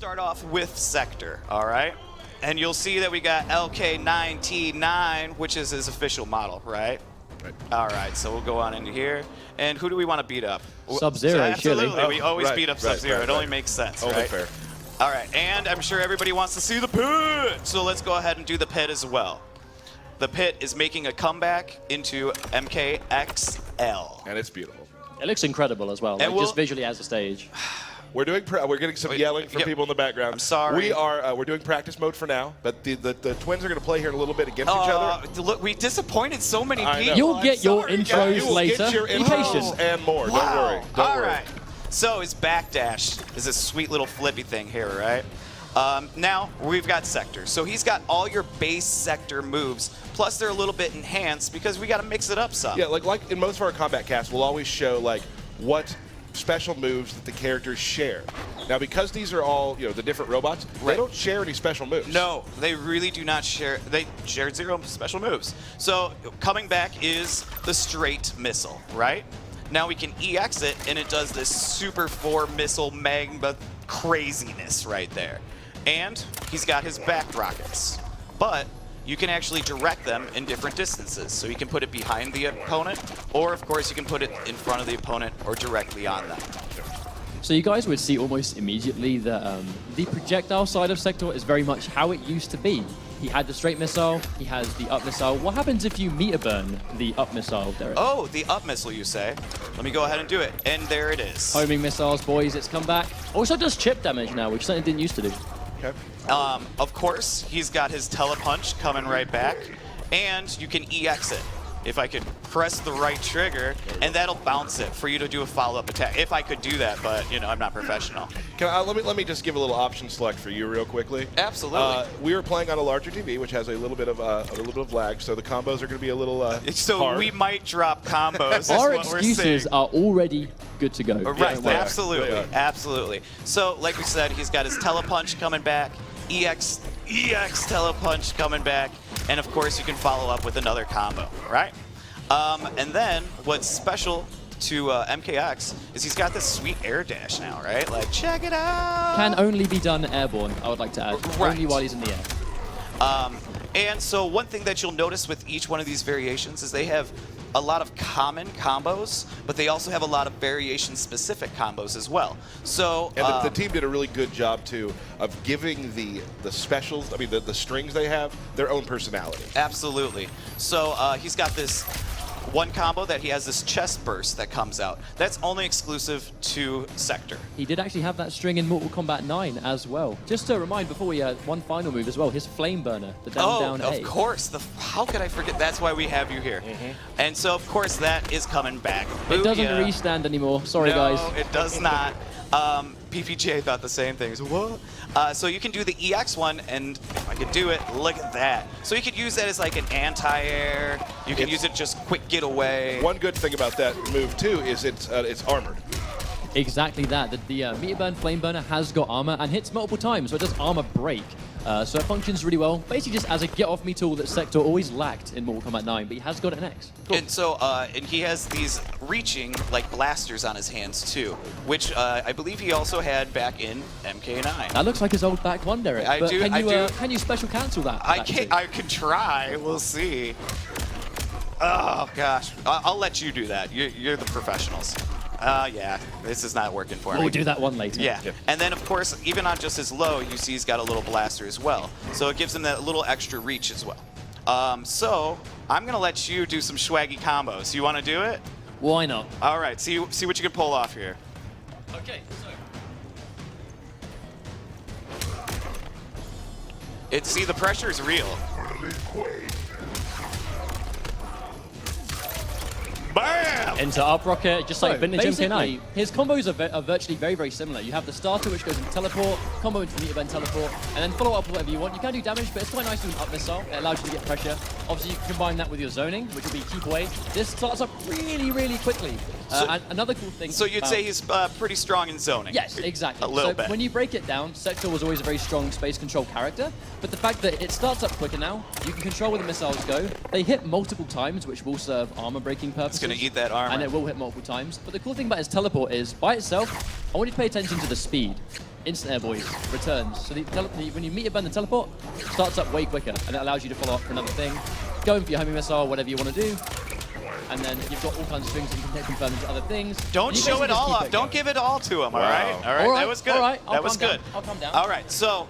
start off with Sektor, all right? And you'll see that we got LK9T9, which is his official model, right? Right. All right, so we'll go on into here. And who do we want to beat up? Sub-Zero, Absolutely, surely. we always right, beat up right, Sub-Zero. right, It only right. makes sense, Only right? fair. All right, and I'm sure everybody wants to see the pit. So let's go ahead and do the pit as well. The pit is making a comeback into MKXL. And it's beautiful. It looks incredible as well, like, we'll- just visually as a stage. We're getting some yelling from Yep. people in the background. I'm sorry. We're doing practice mode for now, but the twins are going to play here in a little bit against each other. Look, we disappointed so many I know. people. You'll I'm get your sorry, intros guys. You will later. get your Be intros patient. and more. Don't worry. Don't All worry. right. So his backdash is this sweet little flippy thing here, right? Now we've got Sektor. So he's got all your base Sektor moves, plus they're a little bit enhanced because we got to mix it up some. Yeah, like in most of our combat casts, we'll always show like what special moves that the characters share. Now, because these are all the different robots, they Right. don't share any special moves. No, they really do not share. They share 0 special moves. So coming back is the straight missile, right? Now we can EX it, and it does this Super 4 missile magma craziness right there. And he's got his back rockets. But you can actually direct them in different distances. So you can put it behind the opponent, or of course you can put it in front of the opponent or directly on them. So you guys would see almost immediately that the projectile side of Sektor is very much how it used to be. He had the straight missile, he has the up missile. What happens if you meter burn the up missile, Derek? Oh, the up missile, you say? Let me go ahead and do it. And there it is. Homing missiles, boys, it's come back. Also does chip damage now, which something it didn't used to do. Okay. Of course, he's got his telepunch coming right back, and you can EX it. If I could press the right trigger, and that'll bounce it for you to do a follow-up attack. If I could do that, but I'm not professional. Let me just give a little option select for you real quickly. Absolutely. We are playing on a larger TV, which has a little bit of lag, so the combos are going to be a little So hard. we might drop combos. is Our what we're excuses saying. are already good to go. Right, they are. absolutely, They are. absolutely. So, like we said, he's got his telepunch coming back, EX telepunch coming back, and of course you can follow up with another combo, right? And then what's special to MKX is he's got this sweet air dash now, right? Like, check it out. Can only be done airborne, I would like to add. Right. Only while he's in the air. And so one thing that you'll notice with each one of these variations is they have a lot of common combos, but they also have a lot of variation-specific combos as well. So And the team did a really good job, too, of giving the specials, the strings they have, their own personality. absolutely. So he's got this one combo that he has this chest burst that comes out. That's only exclusive to Sektor. He did actually have that string in Mortal Kombat 9 as well. Just to remind, before we one final move as well, his flame burner, the down A. Of course. How could I forget? That's why we have you here. And so, of course, that is coming back. It doesn't Booyah. restand anymore. Sorry, no, guys. it does not. PPJ thought the same thing. So, what? So you can do the EX one, and if I could do it, look at that. So you could use that as like an anti-air. You can use it just quick getaway. One good thing about that move, too, is it's armored. Exactly that. The meter burn flame burner has got armor and hits multiple times, so it does armor break. So it functions really well, basically just as a get-off-me tool that Sektor always lacked in Mortal Kombat 9, but he has got it in X. And so, and he has these reaching like blasters on his hands too, which I believe he also had back in MK9. That looks like his old back one, Derek. I but do- Can I you, do. Can you special cancel that? I back can two? I can try. We'll see. Oh gosh, I'll let you do that. You're the professionals. Yeah, this is not working for me. We'll do that one later. Yeah. And then, of course, even on just his low, you see he's got a little blaster as well. So it gives him that little extra reach as well. So I'm going to let you do some swaggy combos. You want to do it? Why not? All right, see what you can pull off here. Okay, so. See, the pressure is real. Bam! Into up rocket, just like So, vintage basically, MK9. his combos are virtually very similar. You have the starter, which goes into teleport, combo into meter burn teleport, and then follow up with whatever you want. You can do damage, but it's quite nice to do an up missile. It allows you to get pressure. Obviously, you can combine that with your zoning, which will be keep away. This starts up really quickly. And another cool thing. So you'd about- say he's pretty strong in zoning? Yes, exactly. A little so bit. when you break it down, Sektor was always a very strong space control character, but the fact that it starts up quicker now, you can control where the missiles go. They hit multiple times, which will serve armor breaking purposes. It's going to eat that armor. And it will hit multiple times. But the cool thing about his teleport is, by itself, I want you to pay attention to the speed. instant air boys, returns. So when you meet your bend and teleport, it starts up way quicker, and it allows you to follow up for another thing, go in for your homing missile, whatever you want to do, and then you've got all kinds of strings that you can confirm into other things. Don't show it all off. Don't give it all to him, all right? All right, that was good. All right, that was good. I'll calm down. All right, so...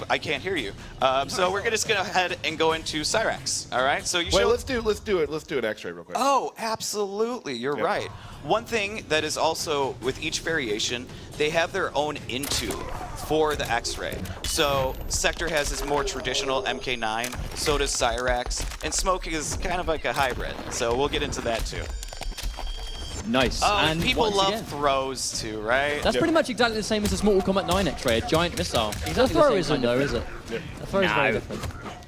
I can't hear you. So we're just gonna go ahead and go into Cyrax. All right. So you Wait, show. let's do an Xray real quick. Oh, absolutely. You're right. One thing that is also with each variation, they have their own into for the Xray. So Sektor has his more traditional MK9. So does Cyrax, and Smoke is kind of like a hybrid. So we'll get into that too. Nice. Oh, and people once love again, throws too, right? that's pretty much exactly the same as a Mortal Kombat 9 X-Ray, a giant missile. The throw isn't though, is it? The throw is very No. different.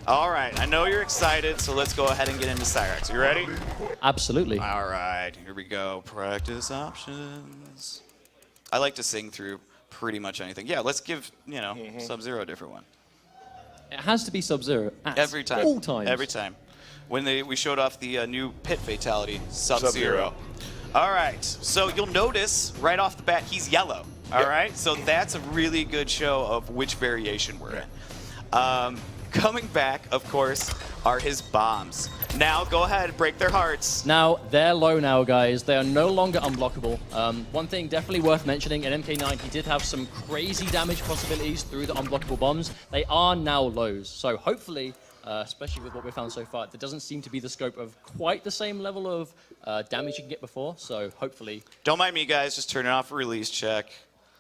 All right. I know you're excited, so let's go ahead and get into Cyrax. You ready? Absolutely. All right, here we go. Practice options. I like to sing through pretty much anything. Yeah, let's give, Sub-Zero a different one. It has to be Sub-Zero at Every time. all times. Every time. When we showed off the new pit fatality, Sub-Zero. Sub-Zero. All right, so you'll notice right off the bat he's yellow. All right, so that's a really good show of which variation we're in. Coming back, of course, are his bombs. Now, go ahead, break their hearts. Now, they're low now, guys. They are no longer unblockable. One thing definitely worth mentioning, in MK9, he did have some crazy damage possibilities through the unblockable bombs. They are now lows, so hopefully, especially with what we've found so far, there doesn't seem to be the scope of quite the same level of damage you can get before, so hopefully... Don't mind me, guys, just turning off a release check.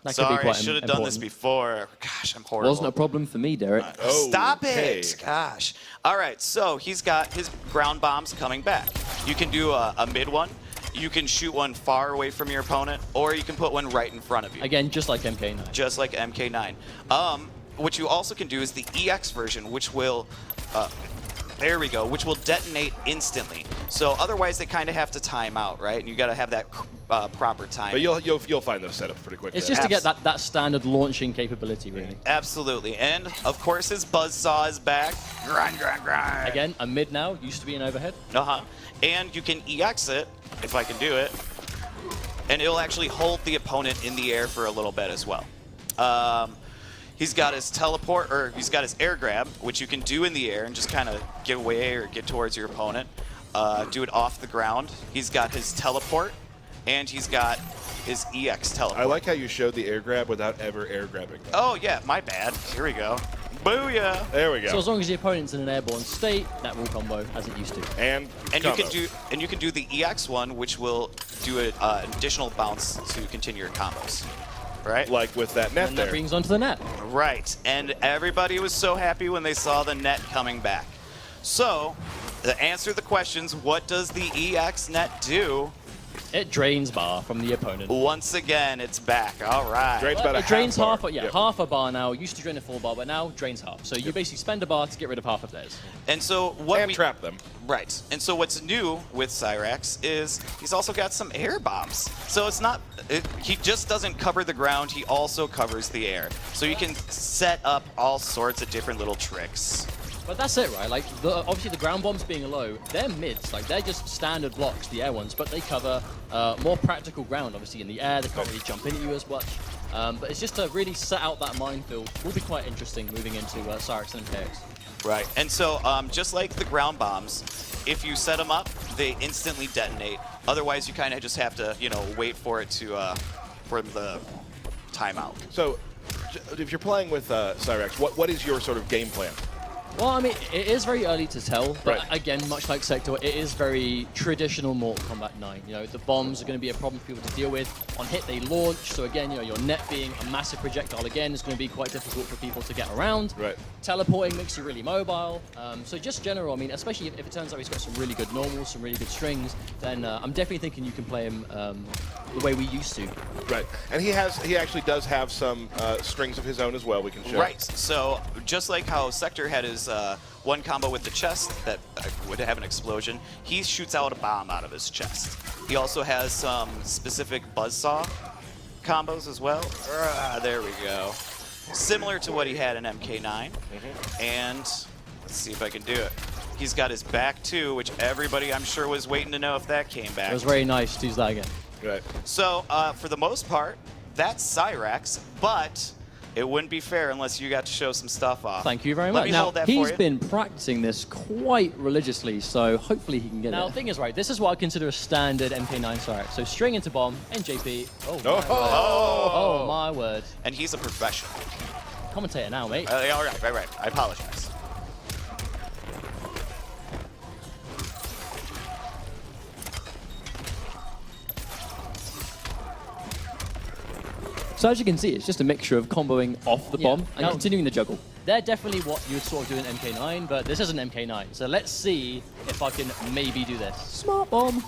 That could be Sorry, I quite should have done this important. before. Gosh, I'm horrible. Wasn't a problem for me, Derek. Stop Okay. it! Gosh. All right, so he's got his ground bombs coming back. You can do a mid one. You can shoot one far away from your opponent, or you can put one right in front of you. Again, just like MK9. Just like MK9. What you also can do is the EX version, which will... there we go, which will detonate instantly. So otherwise, they kind of have to time out, right? And you got to have that proper time. But you'll find those setups pretty quickly. It's just to get that standard launching capability, really. Absolutely. And, of course, his buzzsaw is back. Grind, grind, grind. Again, a mid now, used to be an overhead. Uh-huh. And you can EX it, if I can do it. And it'll actually hold the opponent in the air for a little bit as well. He's got his teleport, or he's got his air grab, which you can do in the air and just kind of get away or get towards your opponent. Do it off the ground. He's got his teleport, and he's got his EX teleport. I like how you showed the air grab without ever air grabbing. Oh, yeah, my bad. Here we go. Booyah! There we go. So as long as the opponent's in an airborne state, that will combo as it used to. and you can do the EX one, which will do an additional bounce to continue your combos. Right? like with that net And there. that brings onto the net. Right, and everybody was so happy when they saw the net coming back. So, to answer the questions, what does the EX net do? It drains bar from the opponent. Once again, it's back. All right. Drains about a It drains half half, bar. yeah, Yep. half a bar now. Used to drain a full bar, but now drains half. So you basically spend a bar to get rid of half of theirs. And so what And we trap them. Right. And so what's new with Cyrax is he's also got some air bombs. So it's not he just doesn't cover the ground, he also covers the air. So you can set up all sorts of different little tricks. But that's it, right? Like, obviously the ground bombs being low, they're mids. Like, they're just standard blocks, the air ones, but they cover more practical ground, obviously, in the air. They can't really jump into you as much. But it's just to really set out that minefield. Will be quite interesting moving into Cyrax and MKX. Right. And so just like the ground bombs, if you set them up, they instantly detonate. Otherwise, you kind of just have to, wait for it to, for the timeout. So, if you're playing with Cyrax, what is your sort of game plan? Well, I mean, it is very early to tell, but Right. again, much like Sektor, it is very traditional Mortal Kombat 9. The bombs are going to be a problem for people to deal with. On hit, they launch, so again, your net being a massive projectile again is going to be quite difficult for people to get around. Right. Teleporting makes you really mobile. So just general, I mean, especially if it turns out he's got some really good normals, some really good strings, then I'm definitely thinking you can play him the way we used to. Right. And he actually does have some strings of his own as well. We can show. Right. So just like how Sektor had his one combo with the chest that would have an explosion, he shoots out a bomb out of his chest. He also has some specific buzzsaw combos as well. There we go. Similar to what he had in MK9. And let's see if I can do it. He's got his back too, which everybody I'm sure was waiting to know if that came back. It was very nice to use that again. Right. So for the most part, that's Cyrax, but it wouldn't be fair unless you got to show some stuff off. Thank you very Let much. me Now, hold that for He's you. been practicing this quite religiously, so hopefully he can get Now, it. the thing is, right, this is what I consider a standard MK9 Cyrax. So string into bomb, NJP. Oh, my word. Oh. Oh, my word. And he's a professional. Commentator now, mate. All right. I apologize. So as you can see, it's just a mixture of comboing off the Yeah. bomb and Now- continuing the juggle. They're definitely what you would sort of do in MK9, but this isn't MK9. So let's see if I can maybe do this. Smart bomb.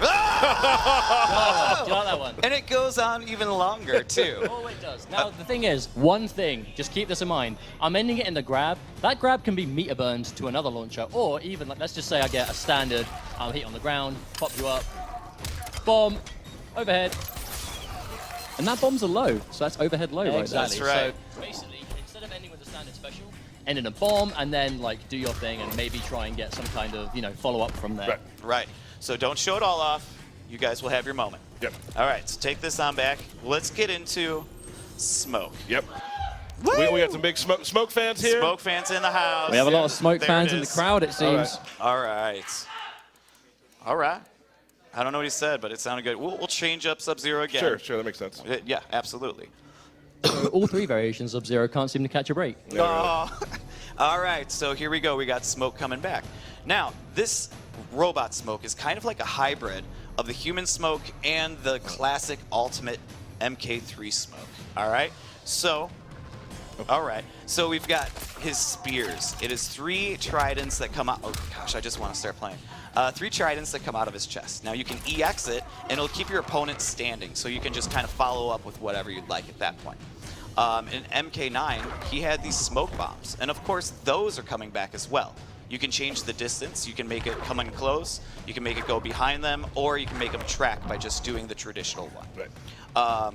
Oh, do you like that one? And it goes on even longer, too. Oh, it does. Now, the thing is, one thing, just keep this in mind. I'm ending it in the grab. That grab can be meter burned to another launcher, or even, like, let's just say I get a standard hit on the ground, pop you up, bomb, overhead. And that bomb's a low, so that's overhead low right Exactly. That's right. So basically, instead of ending with the standard special, end in a bomb, and then, like, do your thing and maybe try and get some kind of, follow-up from there. Right. Right. So don't show it all off. You guys will have your moment. Yep. All right, so take this on back. Let's get into Smoke. Yep. We got some big smoke fans here. Smoke fans in the house. We have a lot of Smoke There fans it in the is. crowd, it seems. All right. All right. I don't know what he said, but it sounded good. We'll change up Sub-Zero again. Sure, that makes sense. Yeah, absolutely. So all three variations of Zero can't seem to catch a break. Oh. All right, so here we go. We got Smoke coming back. Now, this robot Smoke is kind of like a hybrid of the human Smoke and the classic ultimate MK3 Smoke. All right? So, we've got his spears. It is 3 tridents that come out. Oh, gosh, I just want to start playing. 3 tridents that come out of his chest. Now, you can EX it, and it'll keep your opponent standing, so you can just kind of follow up with whatever you'd like at that point. In MK9, he had these smoke bombs, and of course, those are coming back as well. You can change the distance, you can make it come in close, you can make it go behind them, or you can make them track by just doing the traditional one. Right.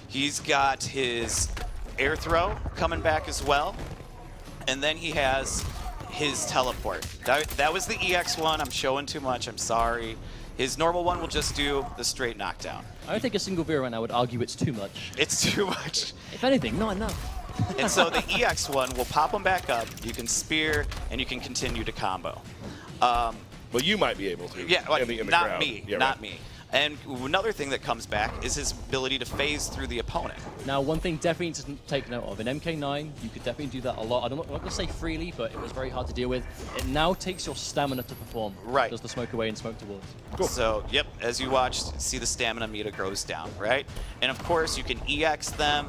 He's got his air throw coming back as well, and then he has his teleport. That was the EX one. I'm showing too much, I'm sorry. His normal one will just do the straight knockdown. I don't think a single viewer right now would argue it's too much. It's too much. If anything, not enough. And so the EX one will pop them back up, you can spear, and you can continue to combo. Well, you might be able to. Yeah, well, in the not crowd. me, Yeah, not right. me. And another thing that comes back is his ability to phase through the opponent. Now, one thing definitely to take note of, in MK9, you could definitely do that a lot. I'm not going to say freely, but it was very hard to deal with. It now takes your stamina to perform. Right. Does the smoke away and smoke towards. So, yep, as you watch, see the stamina meter goes down, right? And of course, you can EX them,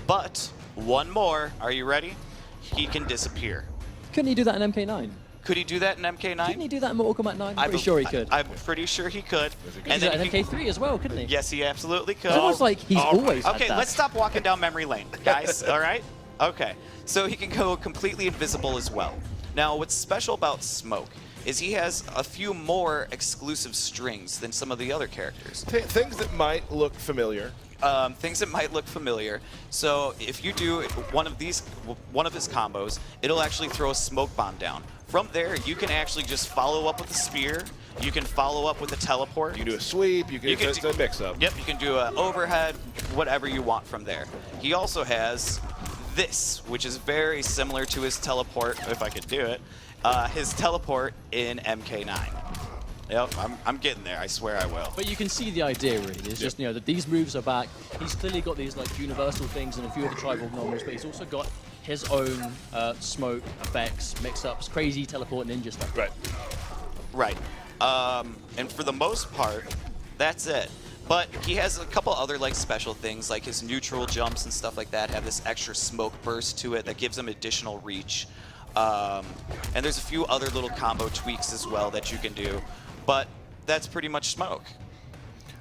but one more, are you ready? He can disappear. Couldn't he do that in MK9? Could he do that in MK9? Didn't he do that in Mortal Kombat 9? I'm pretty sure he could. I'm pretty sure he could. He And did that then in MK3 as well, couldn't he? yes, he absolutely could. It's almost like he's always had Okay, that. let's stop walking down memory lane, guys, all right? Okay, so he can go completely invisible as well. Now, what's special about Smoke is he has a few more exclusive strings than some of the other characters. Things that might look familiar. Things that might look familiar. So if you do one of his combos, it'll actually throw a smoke bomb down. From there, you can actually just follow up with a spear. You can follow up with a teleport. You can do a sweep. It's a mix-up. Yep, you can do an overhead, whatever you want from there. He also has this, which is very similar to his teleport, if I could do it, his teleport in MK9. Yep, I'm getting there. I swear I will. But you can see the idea, really. It's just, that these moves are back. He's clearly got these, like, universal things and a few of the Tryborg normals, but he's also got his own smoke effects, mix-ups, crazy teleport ninja stuff. Right. Right. And for the most part, that's it. But he has a couple other like special things, like his neutral jumps and stuff like that have this extra smoke burst to it that gives him additional reach. And there's a few other little combo tweaks as well that you can do. But that's pretty much Smoke.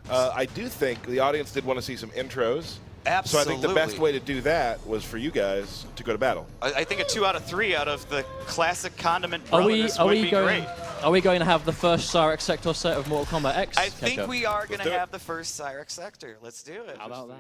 I do think the audience did want to see some intros. Absolutely. So I think the best way to do that was for you guys to go to battle. I think a 2 out of 3 out of the classic condiment Are brothers we would be going? great. Are we going to have the first Cyrax Sektor set of Mortal Kombat X? I think Keiko? we are going do to it. have the first Cyrax Sektor. Let's do it. How about that?